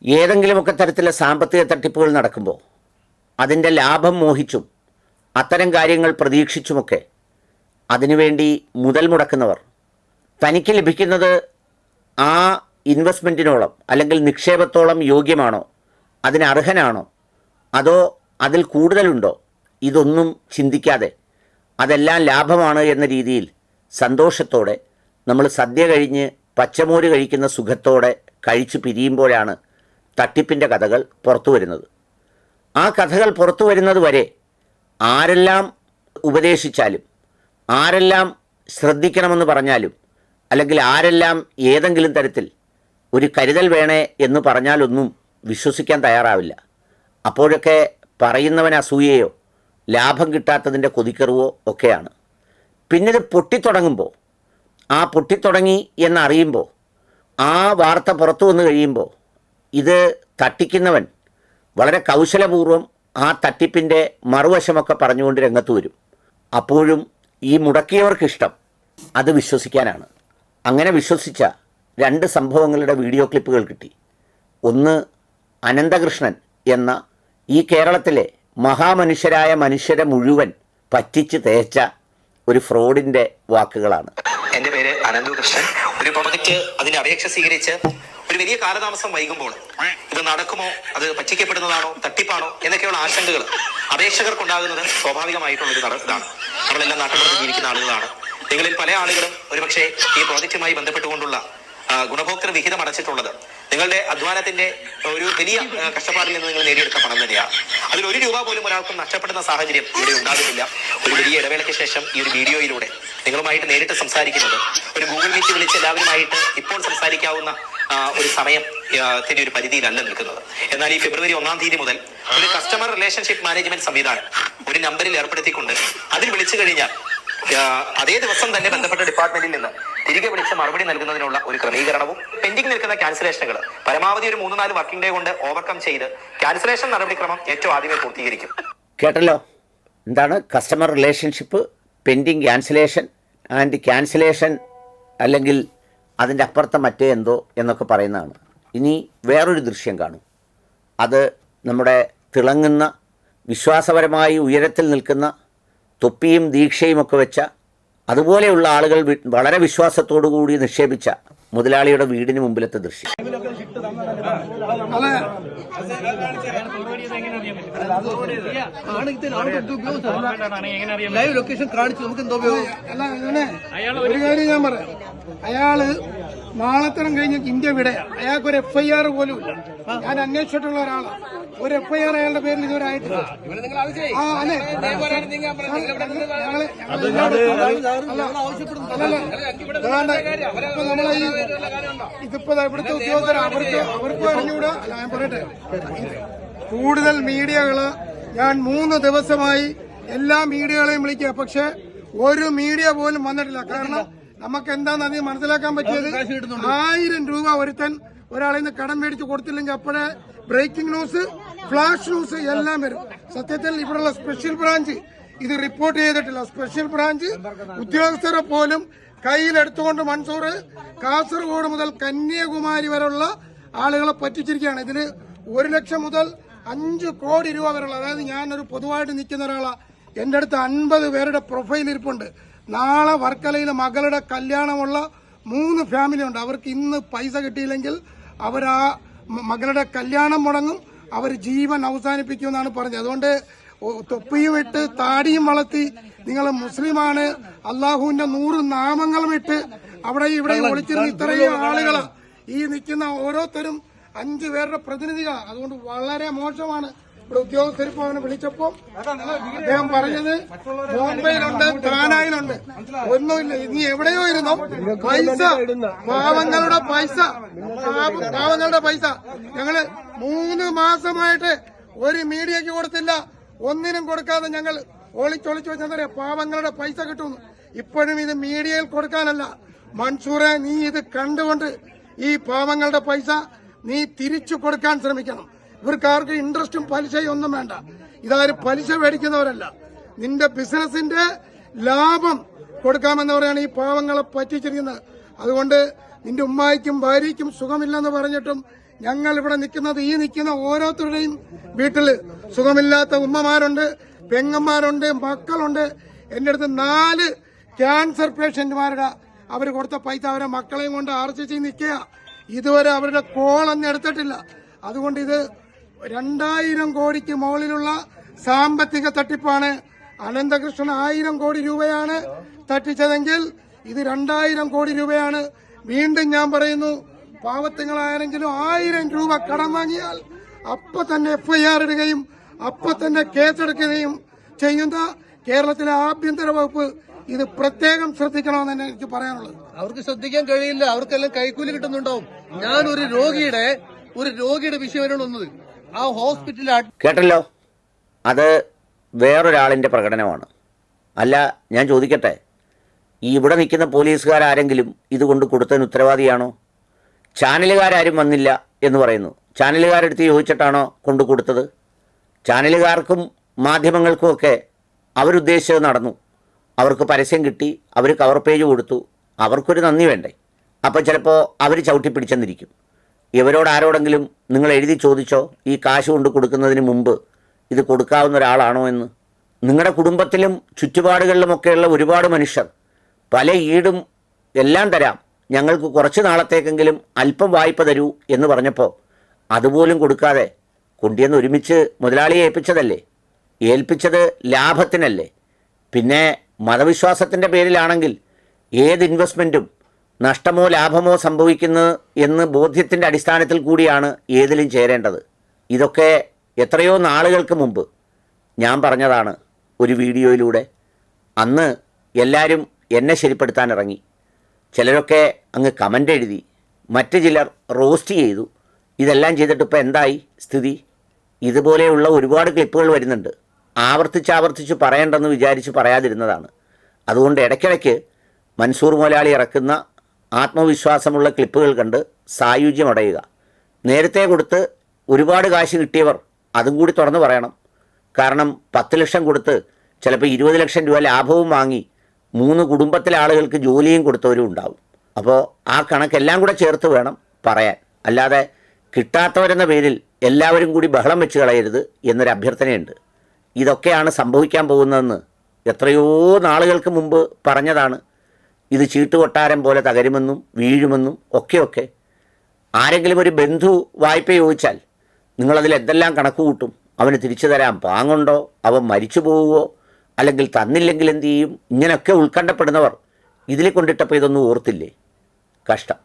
ഏതെങ്കിലുമൊക്കെ തരത്തിലുള്ള സാമ്പത്തിക തട്ടിപ്പുകൾ നടക്കുമ്പോൾ അതിൻ്റെ ലാഭം മോഹിച്ചും അത്തരം കാര്യങ്ങൾ പ്രതീക്ഷിച്ചുമൊക്കെ അതിനുവേണ്ടി മുതൽ മുടക്കുന്നവർ തനിക്ക് ലഭിക്കുന്നത് ആ ഇൻവെസ്റ്റ്മെൻറ്റിനോളം അല്ലെങ്കിൽ നിക്ഷേപത്തോളം യോഗ്യമാണോ, അതിന് അർഹനാണോ, അതോ അതിൽ കൂടുതലുണ്ടോ, ഇതൊന്നും ചിന്തിക്കാതെ അതെല്ലാം ലാഭമാണ് എന്ന രീതിയിൽ സന്തോഷത്തോടെ നമ്മൾ സദ്യ കഴിഞ്ഞ് പച്ചമോര് കഴിക്കുന്ന സുഖത്തോടെ കഴിച്ചു പിരിയുമ്പോഴാണ് തട്ടിപ്പിൻ്റെ കഥകൾ പുറത്തു വരുന്നത്. ആ കഥകൾ പുറത്തു വരുന്നത് വരെ ആരെല്ലാം ഉപദേശിച്ചാലും ആരെല്ലാം ശ്രദ്ധിക്കണമെന്ന് പറഞ്ഞാലും അല്ലെങ്കിൽ ആരെല്ലാം ഏതെങ്കിലും തരത്തിൽ ഒരു കരുതൽ വേണേ എന്ന് പറഞ്ഞാലൊന്നും വിശ്വസിക്കാൻ തയ്യാറാവില്ല. അപ്പോഴൊക്കെ പറയുന്നവൻ അസൂയയോ ലാഭം കിട്ടാത്തതിൻ്റെ കൊതിക്കറിവോ ഒക്കെയാണ്. പിന്നീട് പൊട്ടിത്തുടങ്ങുമ്പോൾ, ആ പൊട്ടിത്തുടങ്ങി എന്നറിയുമ്പോൾ, ആ വാർത്ത പുറത്തു വന്നു കഴിയുമ്പോൾ ഇത് തട്ടിക്കുന്നവൻ വളരെ കൗശലപൂർവ്വം ആ തട്ടിപ്പിൻ്റെ മറുവശമൊക്കെ പറഞ്ഞുകൊണ്ട് രംഗത്ത് വരും. അപ്പോഴും ഈ മുടക്കിയവർക്കിഷ്ടം അത് വിശ്വസിക്കാനാണ്. അങ്ങനെ വിശ്വസിച്ച 2 സംഭവങ്ങളുടെ വീഡിയോ ക്ലിപ്പുകൾ കിട്ടി. ഒന്ന് അനന്തകൃഷ്ണൻ എന്ന ഈ കേരളത്തിലെ മഹാമനുഷ്യരായ മനുഷ്യരെ മുഴുവൻ പറ്റിച്ച് തേച്ച ഒരു ഫ്രോഡിൻ്റെ വാക്കുകളാണ്. എൻ്റെ പേര് അനന്തകൃഷ്ണൻ. ഒരു പ്രൊജക്റ്റ് അതിന്റെ അപേക്ഷ സ്വീകരിച്ച് ഒരു വലിയ കാലതാമസം വൈകുമ്പോൾ ഇത് നടക്കുമോ, അത് പറ്റിക്കപ്പെടുന്നതാണോ, തട്ടിപ്പാണോ എന്നൊക്കെയുള്ള ആശങ്കകൾ അപേക്ഷകർക്കുണ്ടാകുന്നത് സ്വാഭാവികമായിട്ടുള്ള ഒരു ഇതാണ്. നമ്മളെല്ലാം നാട്ടുപുറത്ത് ജീവിക്കുന്ന ആളുകളാണ്. നിങ്ങളിൽ പല ആളുകളും ഒരുപക്ഷെ ഈ പ്രോജക്റ്റുമായി ബന്ധപ്പെട്ടുകൊണ്ടുള്ള ഗുണഭോക്തൃ വിഹിതം അടച്ചിട്ടുള്ളത് നിങ്ങളുടെ അധ്വാനത്തിന്റെ ഒരു വലിയ കഷ്ടപ്പാടിൽ നിന്ന് നിങ്ങൾ നേടിയെടുത്ത പണം തന്നെയാണ്. അതിൽ 1 രൂപ പോലും ഒരാൾക്കും നഷ്ടപ്പെടുന്ന സാഹചര്യം ഇവിടെ ഉണ്ടാകുന്നില്ല. ഒരു വലിയ ഇടവേളയ്ക്ക് ശേഷം ഈ ഒരു വീഡിയോയിലൂടെ നിങ്ങളുമായിട്ട് നേരിട്ട് സംസാരിക്കുന്നത് ഒരു ഗൂഗിൾ മീറ്റ് വിളിച്ച് എല്ലാവരുമായിട്ട് ഇപ്പോൾ സംസാരിക്കാവുന്ന ഒരു സമയത്തിന്റെ ഒരു പരിധിയിലല്ല നിൽക്കുന്നത്. എന്നാൽ ഈ ഫെബ്രുവരി 1-ാം തീയതി മുതൽ ഒരു കസ്റ്റമർ റിലേഷൻഷിപ്പ് മാനേജ്മെന്റ് സംവിധാനം ഒരു നമ്പറിൽ ഏർപ്പെടുത്തിക്കൊണ്ട് അതിൽ വിളിച്ചു കഴിഞ്ഞാൽ അതേ ദിവസം തന്നെ ബന്ധപ്പെട്ട ഡിപ്പാർട്ട്മെന്റിൽ നിന്ന് തിരികെ വിളിച്ച് മറുപടി നൽകുന്നതിനുള്ള ഒരു ക്രമീകരണവും പെൻഡിംഗ് നിൽക്കുന്ന ക്യാൻസലേഷനുകൾ പരമാവധി ഒരു 3-4 വർക്കിംഗ് ഡേ കൊണ്ട് ഓവർകം ചെയ്ത് ക്യാൻസലേഷൻ നടപടിക്രമം ഏറ്റവും ആദ്യമേ പൂർത്തീകരിക്കും. കേട്ടല്ലോ, എന്താണ് customer relationship, pending cancellation and cancellation, അല്ലെങ്കിൽ അതിൻ്റെ അപ്പുറത്തെ മറ്റേ എന്തോ എന്നൊക്കെ പറയുന്നതാണ്. ഇനി വേറൊരു ദൃശ്യം കാണും. അത് നമ്മുടെ തിളങ്ങുന്ന വിശ്വാസപരമായി ഉയരത്തിൽ നിൽക്കുന്ന തൊപ്പിയും ദീക്ഷയും ഒക്കെ വെച്ച അതുപോലെയുള്ള ആളുകൾ വളരെ വിശ്വാസത്തോടു കൂടി നിക്ഷേപിച്ച മുതലാളിയുടെ വീടിന് മുമ്പിലത്തെ ദൃശ്യം. ഒരു കാര്യം ഞാൻ പറയാം, അയാള് നാളത്തരം കഴിഞ്ഞ് ഇന്ത്യ വിട, അയാൾക്ക് ഒരു FIR പോലും ഇല്ല. ഞാൻ അന്വേഷിച്ചിട്ടുള്ള ഒരാളാണ്. ഒരു FIR അയാളുടെ പേരിൽ ഇതുവരെ ആയിട്ടില്ല. ഇതിപ്പോ ഇവിടുത്തെ ഉദ്യോഗസ്ഥർ അവർക്ക് അറിഞ്ഞൂടാ. ഞാൻ പറയട്ടെ, കൂടുതൽ മീഡിയകള് ഞാൻ 3 ദിവസമായി എല്ലാ മീഡിയകളെയും വിളിക്കുക, പക്ഷെ ഒരു മീഡിയ പോലും വന്നിട്ടില്ല. കാരണം നമുക്ക് എന്താണെന്ന് അതിന് മനസ്സിലാക്കാൻ പറ്റിയത്, 1000 രൂപ ഒരുത്തൻ ഒരാളിൽ നിന്ന് കടം മേടിച്ച് കൊടുത്തില്ലെങ്കിൽ അപ്പോഴേ ബ്രേക്കിംഗ് ന്യൂസ്, ഫ്ലാഷ് ന്യൂസ് എല്ലാം വരും. സത്യത്തിൽ ഇവിടെയുള്ള സ്പെഷ്യൽ ബ്രാഞ്ച് ഇത് റിപ്പോർട്ട് ചെയ്തിട്ടില്ല. സ്പെഷ്യൽ ബ്രാഞ്ച് ഉദ്യോഗസ്ഥരെ പോലും കയ്യിലെടുത്തുകൊണ്ട് മൻസൂർ കാസർഗോഡ് മുതൽ കന്യാകുമാരി വരെയുള്ള ആളുകളെ പറ്റിച്ചിരിക്കുകയാണ്. ഇതിൽ 1 ലക്ഷം മുതൽ 5 കോടി രൂപ വരെയുള്ള, അതായത് ഞാനൊരു പൊതുവായിട്ട് നിൽക്കുന്ന ഒരാളാണ്. എന്റെ അടുത്ത് 50 പേരുടെ പ്രൊഫൈൽ ഇരിപ്പുണ്ട്. നാളെ വർക്കലയിൽ മകളുടെ കല്യാണമുള്ള 3 ഫാമിലി ഉണ്ട്. അവർക്ക് ഇന്ന് പൈസ കിട്ടിയില്ലെങ്കിൽ അവർ ആ മകളുടെ കല്യാണം മുടങ്ങും, അവർ ജീവൻ അവസാനിപ്പിക്കുമെന്നാണ് പറഞ്ഞത്. അതുകൊണ്ട് തൊപ്പിയും ഇട്ട് താടിയും വളർത്തി നിങ്ങൾ മുസ്ലിമാണ്, അള്ളാഹുവിന്റെ 100 നാമങ്ങളും ഇട്ട് അവിടെ ഇവിടെ ഒളിച്ചിരുന്ന ഇത്രയും ആളുകള് ഈ നിൽക്കുന്ന ഓരോരുത്തരും 5 പേരുടെ പ്രതിനിധികളാണ്. അതുകൊണ്ട് വളരെ മോശമാണ്. ഇവിടെ ഉദ്യോഗസ്ഥരിപ്പോ അവനെ വിളിച്ചപ്പോ അദ്ദേഹം പറഞ്ഞത് ബോംബെയിലുണ്ട്, താനായിലുണ്ട്, ഒന്നുമില്ല. ഇനി എവിടെയോ ഇരുന്നോ പൈസ, പാവങ്ങളുടെ പൈസ ഞങ്ങള് 3 മാസമായിട്ട് ഒരു മീഡിയക്ക് കൊടുത്തില്ല, ഒന്നിനും കൊടുക്കാതെ ഞങ്ങൾ ഒളിച്ചൊളിച്ചു വെച്ചെന്നറിയാം. പാവങ്ങളുടെ പൈസ കിട്ടുന്നു. ഇപ്പോഴും ഇത് മീഡിയയിൽ കൊടുക്കാനല്ല. മൻസൂറെ, നീ ഇത് കണ്ടുകൊണ്ട് ഈ പാവങ്ങളുടെ പൈസ നീ തിരിച്ചു കൊടുക്കാൻ ശ്രമിക്കണം. ഇവർക്കാർക്ക് ഇൻട്രസ്റ്റും പലിശയും ഒന്നും വേണ്ട. ഇതാരും പലിശ മേടിക്കുന്നവരല്ല. നിന്റെ ബിസിനസിന്റെ ലാഭം കൊടുക്കാമെന്നവരാണ് ഈ പാവങ്ങളെ പറ്റിച്ചിരിക്കുന്നത്. അതുകൊണ്ട് നിന്റെ ഉമ്മായിക്കും ഭാര്യയ്ക്കും സുഖമില്ലെന്ന് പറഞ്ഞിട്ടും ഞങ്ങൾ ഇവിടെ നിൽക്കുന്ന ഓരോരുത്തരുടെയും വീട്ടിൽ സുഖമില്ലാത്ത ഉമ്മമാരുണ്ട്, പെങ്ങന്മാരുണ്ട്, മക്കളുണ്ട്. എന്റെ അടുത്ത് 4 ക്യാൻസർ പേഷ്യന്റുമാരുടെ അവർ കൊടുത്ത പൈസ അവരെ മക്കളെയും കൊണ്ട് RCC നിൽക്കുക. ഇതുവരെ അവരുടെ കോളൊന്നും എടുത്തിട്ടില്ല. അതുകൊണ്ട് ഇത് 2000 കോടിക്ക് മുകളിലുള്ള സാമ്പത്തിക തട്ടിപ്പാണ്. അനന്തകൃഷ്ണൻ 1000 കോടി രൂപയാണ് തട്ടിച്ചതെങ്കിൽ ഇത് 2000 കോടി രൂപയാണ്. വീണ്ടും ഞാൻ പറയുന്നു, പാവത്തുങ്ങളാരെങ്കിലും 1000 രൂപ കടം വാങ്ങിയാൽ അപ്പൊ തന്നെ FIR ഇടുകയും അപ്പൊ തന്നെ കേസെടുക്കുകയും ചെയ്യുന്ന കേരളത്തിലെ ആഭ്യന്തര വകുപ്പ് ഇത് പ്രത്യേകം ശ്രദ്ധിക്കണമെന്ന് തന്നെ എനിക്ക് പറയാനുള്ളത്. അവർക്ക് ശ്രദ്ധിക്കാൻ കഴിയില്ല, അവർക്കെല്ലാം കൈക്കൂലി കിട്ടുന്നുണ്ടാവും. ഞാൻ ഒരു രോഗിയുടെ വിഷയമാണ് വന്നത്. ആ ഹോസ്പിറ്റലിൽ കേട്ടല്ലോ, അത് വേറൊരാളിൻ്റെ പ്രകടനമാണ്. അല്ല, ഞാൻ ചോദിക്കട്ടെ, ഈ ഇവിടെ നിൽക്കുന്ന പോലീസുകാരെങ്കിലും ഇതുകൊണ്ട് കൊടുത്തതിന് ഉത്തരവാദിയാണോ? ചാനലുകാരും വന്നില്ല എന്ന് പറയുന്നു. ചാനലുകാരെടുത്ത് ചോദിച്ചിട്ടാണോ കൊണ്ടു കൊടുത്തത്? ചാനലുകാർക്കും മാധ്യമങ്ങൾക്കുമൊക്കെ അവരുദ്ദേശിച്ചത് നടന്നു. അവർക്ക് പരസ്യം കിട്ടി, അവർ കവർ പേജ് കൊടുത്തു, അവർക്കൊരു നന്ദി വേണ്ടേ? അപ്പോൾ ചിലപ്പോൾ അവർ ചവിട്ടിപ്പിടിച്ചെന്നിരിക്കും. ഇവരോട് ആരോടെങ്കിലും നിങ്ങൾ എഴുതി ചോദിച്ചോ ഈ കാശ് കൊണ്ട് കൊടുക്കുന്നതിന് മുമ്പ് ഇത് കൊടുക്കാവുന്ന ഒരാളാണോ എന്ന്? നിങ്ങളുടെ കുടുംബത്തിലും ചുറ്റുപാടുകളിലുമൊക്കെയുള്ള ഒരുപാട് മനുഷ്യർ പല ഈടും എല്ലാം തരാം, ഞങ്ങൾക്ക് കുറച്ച് നാളത്തേക്കെങ്കിലും അല്പം വായ്പ തരൂ എന്ന് പറഞ്ഞപ്പോൾ അതുപോലും കൊടുക്കാതെ കൊണ്ടിയെന്ന് ഒരുമിച്ച് മുതലാളിയെ ഏൽപ്പിച്ചതല്ലേ? ഏൽപ്പിച്ചത് ലാഭത്തിനല്ലേ? പിന്നെ മതവിശ്വാസത്തിൻ്റെ പേരിലാണെങ്കിൽ ഏത് ഇൻവെസ്റ്റ്മെൻറ്റും നഷ്ടമോ ലാഭമോ സംഭവിക്കുന്നു എന്ന് ബോധ്യത്തിൻ്റെ അടിസ്ഥാനത്തിൽ കൂടിയാണ് ഏതിലും ചേരേണ്ടത്. ഇതൊക്കെ എത്രയോ നാളുകൾക്ക് മുമ്പ് ഞാൻ പറഞ്ഞതാണ് ഒരു വീഡിയോയിലൂടെ. അന്ന് എല്ലാവരും എന്നെ ശരിപ്പെടുത്താൻ ഇറങ്ങി. ചിലരൊക്കെ അങ്ങ് കമൻ്റ് എഴുതി, മറ്റു ചിലർ റോസ്റ്റ് ചെയ്തു. ഇതെല്ലാം ചെയ്തിട്ട് ഇപ്പോൾ എന്തായി സ്ഥിതി? ഇതുപോലെയുള്ള ഒരുപാട് ക്ലിപ്പുകൾ വരുന്നുണ്ട്. ആവർത്തിച്ച് പറയണ്ടെന്ന് വിചാരിച്ച് പറയാതിരുന്നതാണ്. അതുകൊണ്ട് ഇടയ്ക്കിടയ്ക്ക് മൻസൂർ മുതലാളി ഇറക്കുന്ന ആത്മവിശ്വാസമുള്ള ക്ലിപ്പുകൾ കണ്ട് സായുജ്യമടയുക. നേരത്തെ കൊടുത്ത് ഒരുപാട് കാശ് കിട്ടിയവർ അതും കൂടി തുറന്നു പറയണം. കാരണം 10 ലക്ഷം കൊടുത്ത് ചിലപ്പോൾ 20 ലക്ഷം രൂപ ലാഭവും വാങ്ങി 3 കുടുംബത്തിലെ ആളുകൾക്ക് ജോലിയും കൊടുത്തവരും ഉണ്ടാവും. അപ്പോൾ ആ കണക്കെല്ലാം കൂടെ ചേർത്ത് വേണം പറയാൻ. അല്ലാതെ കിട്ടാത്തവരെന്ന പേരിൽ എല്ലാവരും കൂടി ബഹളം വെച്ച് കളയരുത് എന്നൊരു അഭ്യർത്ഥനയുണ്ട്. ഇതൊക്കെയാണ് സംഭവിക്കാൻ പോകുന്നതെന്ന് എത്രയോ നാളുകൾക്ക് മുമ്പ് പറഞ്ഞതാണ്. ഇത് ചീട്ടുകൊട്ടാരം പോലെ തകരുമെന്നും വീഴുമെന്നും ഒക്കെ. ആരെങ്കിലും ഒരു ബന്ധു വായ്പ ചോദിച്ചാൽ നിങ്ങളതിൽ എന്തെല്ലാം കണക്ക് കൂട്ടും? അവന് തിരിച്ചു തരാൻ പാങ്ങുണ്ടോ? അവൻ മരിച്ചു പോവുമോ? അല്ലെങ്കിൽ തന്നില്ലെങ്കിൽ എന്തു ചെയ്യും? ഇങ്ങനെയൊക്കെ ഉത്കണ്ഠപ്പെടുന്നവർ ഇതിൽ കൊണ്ടിട്ടപ്പോൾ ഇതൊന്നും ഓർത്തില്ലേ? കഷ്ടം.